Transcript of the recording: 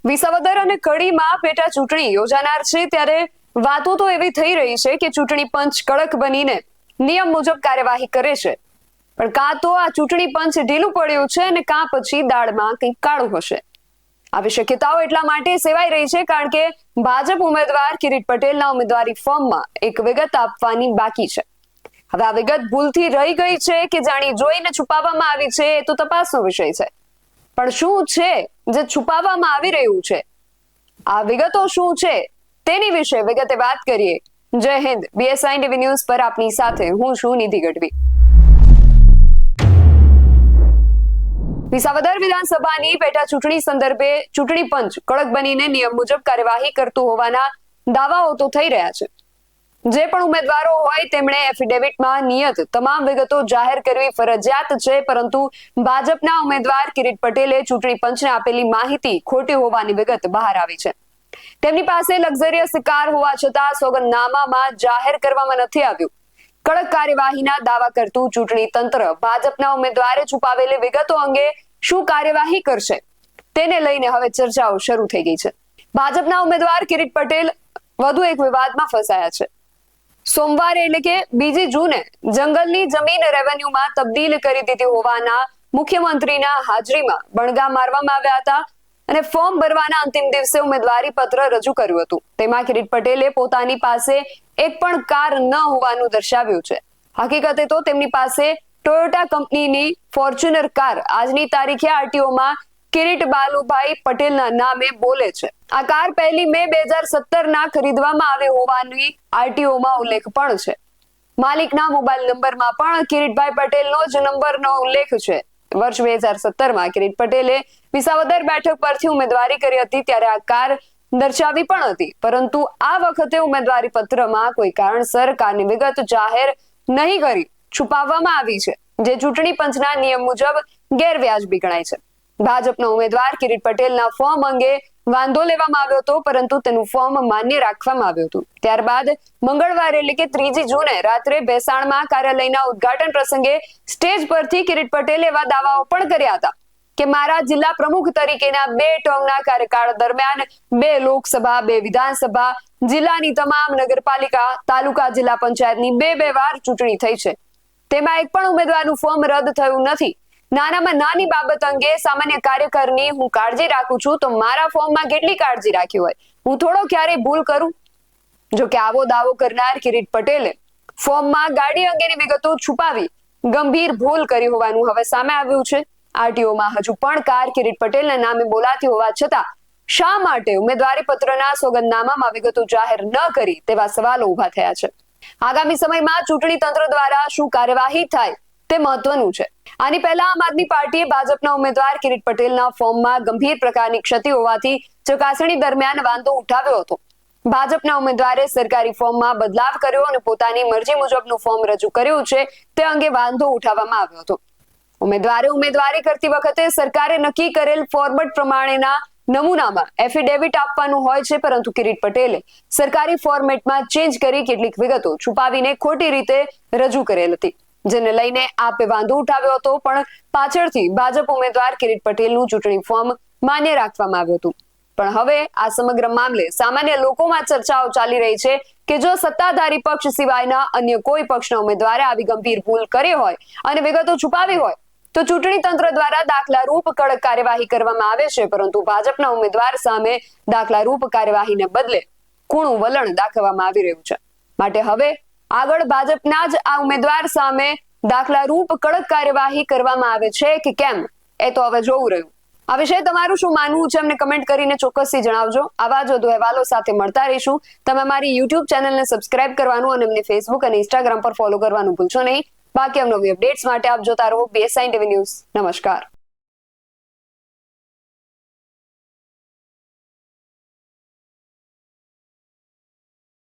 વિસાવદર અને કડીમાં પેટા ચૂંટણી યોજાનાર છે ત્યારે વાતો તો એવી થઈ રહી છે કે ચૂંટણી પંચ કડક બનીને નિયમ મુજબ કાર્યવાહી કરે છે, પણ કાં તો આ ચૂંટણી પંચ ઢીલું પડ્યું છે અને કાં પછી દાળમાં કંઈક કાળું હશે। આવી શક્યતાઓ એટલા માટે સેવાઈ રહી છે કારણ કે ભાજપ ઉમેદવાર કિરીટ પટેલના ઉમેદવારી ફોર્મમાં એક વિગત આપવાની બાકી છે। હવે આ વિગત ભૂલથી રહી ગઈ છે કે જાણી જોઈને છુપાવવામાં આવી છે એ તો તપાસનો વિષય છે, પણ શું છે જે છુપાવવામાં આવી રહ્યું છે, આ વિગતો શું છે તેની વિશે વિગતે વાત કરીએ। જય હિન્દ, BSI ટીવી ન્યૂઝ પર આપની સાથે હું છું નિધિ ગઢવી। વિસાવદર વિધાનસભાની પેટા ચૂંટણી સંદર્ભે ચૂંટણી પંચ કડક બનીને નિયમ મુજબ કાર્યવાહી કરતું હોવાના દાવાઓ તો થઈ રહ્યા છે। જે પણ ઉમેદવારો હોય તેમણે એફિડેવિટમાં નિયત તમામ વિગતો જાહેર કરવી ફરજિયાત છે, પરંતુ ભાજપના ઉમેદવાર કિરીટ પટેલે ચૂંટણી પંચને આપેલી માહિતી ખોટી હોવાની વિગત બહાર આવી છે। તેમની પાસે લક્ઝરિયસ કાર હોવા છતાં સોગંદનામામાં જાહેર કરવામાં નથી આવ્યું। કડક કાર્યવાહીના દાવા કરતું ચૂંટણી તંત્ર ભાજપના ઉમેદવારે છુપાવેલી વિગતો અંગે શું કાર્યવાહી કરશે તેને લઈને હવે ચર્ચાઓ શરૂ થઈ ગઈ છે। ભાજપના ઉમેદવાર કિરીટ પટેલ વધુ એક વિવાદમાં ફસાયા છે। સોમવારે એટલે કે 2 જૂને જંગલની જમીન રેવન્યુમાં તબદીલ કરી દીધી હોવાના મુખ્યમંત્રીના હાજરીમાં બણગા મારવામાં આવ્યા હતા અને ફોર્મ ભરવાના અંતિમ દિવસે ઉમેદવારી પત્ર રજૂ કર્યું હતું। તેમાં કિરીટ પટેલે પોતાની પાસે એક પણ કાર ન હોવાનું દર્શાવ્યું છે। હકીકતે તો તેમની પાસે ટોયોટા કંપનીની ફોર્ચ્યુનર કાર આજની તારીખે આરટીઓમાં કિરીટ બાલુભાઈ પટેલના નામે બોલે છે। આ કાર 1 મે 2017 ખરીદવામાં આવી હોવાની આરટીઓમાં ઉલ્લેખ પણ છે। માલિકના મોબાઈલ નંબરમાં પણ કિરીટભાઈ પટેલનો જ નંબરનો ઉલ્લેખ છે। વર્ષ 2017 કિરીટ પટેલે વિસાવદર બેઠક પરથી ઉમેદવારી કરી હતી ત્યારે આ કાર દર્શાવી પણ હતી, પરંતુ આ વખતે ઉમેદવારી પત્રમાં કોઈ કારણસર કારની વિગત જાહેર નહીં કરી છુપાવવામાં આવી છે, જે ચૂંટણી પંચના નિયમ મુજબ ગેરવ્યાજબી ગણાય છે। ભાજપના ઉમેદવાર કિરીટ પટેલના ફોર્મ અંગે વાંધો લેવામાં આવ્યો હતો, પરંતુ તેનું ફોર્મ માન્ય રાખવામાં આવ્યું હતું। ત્યારબાદ મંગળવારે એટલે કે 3 જૂને રાત્રે ભેસાણમાં કાર્યાલયના ઉદ્ઘાટન પ્રસંગે સ્ટેજ પરથી કિરીટ પટેલે એવા દાવાઓ પણ કર્યા હતા કે મારા જિલ્લા પ્રમુખ તરીકેના 2 ટર્મના કાર્યકાળ દરમિયાન 2 લોકસભા, 2 વિધાનસભા, જિલ્લાની તમામ નગરપાલિકા, તાલુકા જિલ્લા પંચાયતની 2 વાર ચૂંટણી થઈ છે, તેમાં એક પણ ઉમેદવારનું ફોર્મ રદ થયું નથી। નાનામાં નાની બાબત અંગે સામાન્ય કાર્યકરની હું કાળજી રાખું છું, તો મારા ફોર્મમાં કેટલી કાળજી રાખી હોય, હું થોડો ક્યારેય ભૂલ કરું? જો કે આવો દાવો કરનાર કિરીટ પટેલે ફોર્મમાં ગાડી અંગેની વિગતો છુપાવી ગંભીર ભૂલ કરી હોવાનું હવે સામે આવ્યું છે। આરટીઓમાં હજુ પણ કાર કિરીટ પટેલના નામે બોલાતી હોવા છતાં શા માટે ઉમેદવારી પત્રના સોગંદનામામાં વિગતો જાહેર ન કરી તેવા સવાલો ઉભા થયા છે। આગામી સમયમાં ચૂંટણી તંત્ર દ્વારા શું કાર્યવાહી થાય તે મહત્વનું છે। આની પહેલા આમ આદમી પાર્ટીએ ભાજપના ઉમેદવાર કિરીટ પટેલના ફોર્મમાં ગંભીર પ્રકારની ક્ષતિ હોવાથી ચકાસણી દરમિયાન વાંધો ઉઠાવ્યો હતો। ભાજપના ઉમેદવારે સરકારી ફોર્મમાં બદલાવ કર્યો અને પોતાની મરજી મુજબનું ફોર્મ રજૂ કર્યું છે તે અંગે વાંધો ઉઠાવવામાં આવ્યો હતો। ઉમેદવારે ઉમેદવારી કરતી વખતે સરકારે નક્કી કરેલ ફોર્મેટ પ્રમાણેના નમૂનામાં એફિડેવિટ આપવાનું હોય છે, પરંતુ કિરીટ પટેલે સરકારી ફોર્મેટમાં ચેન્જ કરી કેટલીક વિગતો છુપાવીને ખોટી રીતે રજૂ કરેલ હતી, જેને લઈને આપે વાંધો ઉઠાવ્યો હતો, પણ પાછળથી ભાજપ ઉમેદવાર કિરીટ પટેલનું ચૂંટણી ફોર્મ માન્ય રાખવામાં આવ્યું હતું। પણ હવે આ સમગ્ર મામલે સામાન્ય લોકોમાં ચર્ચાઓ ચાલી રહી છે કે જો સત્તાધારી પક્ષ સિવાયના અન્ય કોઈ પક્ષના ઉમેદવારે આવી ગંભીર ભૂલ કરી હોય અને વિગતો છુપાવી હોય તો ચૂંટણી તંત્ર દ્વારા દાખલારૂપ કડક કાર્યવાહી કરવામાં આવે છે, પરંતુ ભાજપના ઉમેદવાર સામે દાખલારૂપ કાર્યવાહીને બદલે કૂણું વલણ દાખવવામાં આવી રહ્યું છે। માટે હવે આગળ ભાજપના જ આ ઉમેદવાર સામે દાખલારૂપ કડક કાર્યવાહી કરવામાં આવે છે કે કેમ એ તો હવે જોવું રહ્યું। આ વિશે તમારું શું માનવું છે અમને કમેન્ટ કરીને ચોક્કસથી જણાવજો। આવા જ વધુ અહેવાલો સાથે મળતા રહીશું। તમે અમારી YouTube ચેનલને સબસ્ક્રાઇબ કરવાનું અને અમને Facebook અને Instagram પર ફોલો કરવાનું ભૂલશો નહીં। બાકી નવી અપડેટ્સ માટે આપ જોતા રહો BSI ટીવી ન્યૂઝ। નમસ્કાર।